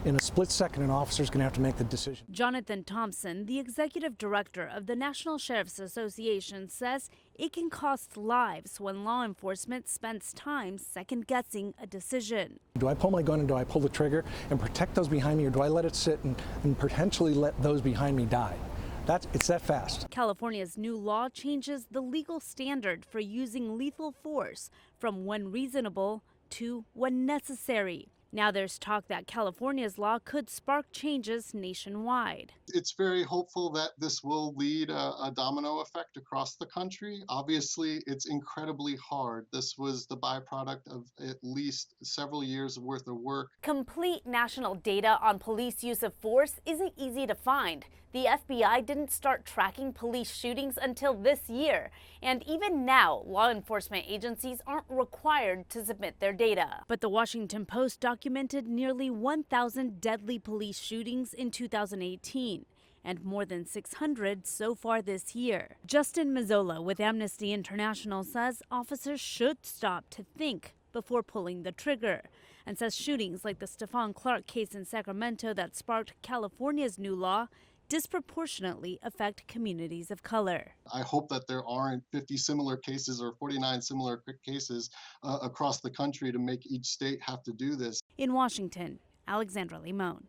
in a split second, an officer's going to have to make the decision. Jonathan Thompson, the executive director of the National Sheriff's Association, says it can cost lives when law enforcement spends time second-guessing a decision. Do I pull my gun and do I pull the trigger and protect those behind me, or do I let it sit and potentially let those behind me die? It's that fast. California's new law changes the legal standard for using lethal force from when reasonable to when necessary. Now there's talk that California's law could spark changes nationwide. It's very hopeful that this will lead a domino effect across the country. Obviously, it's incredibly hard. This was the byproduct of at least several years worth of work. Complete national data on police use of force isn't easy to find. The FBI didn't start tracking police shootings until this year. And even now, law enforcement agencies aren't required to submit their data. But the Washington Post documented nearly 1,000 deadly police shootings in 2018. And more than 600 so far this year. Justin Mazzola with Amnesty International says officers should stop to think before pulling the trigger, and says shootings like the Stephon Clark case in Sacramento that sparked California's new law disproportionately affect communities of color. I hope that there aren't 50 similar cases or 49 similar cases across the country to make each state have to do this. In Washington, Alexandra Limon.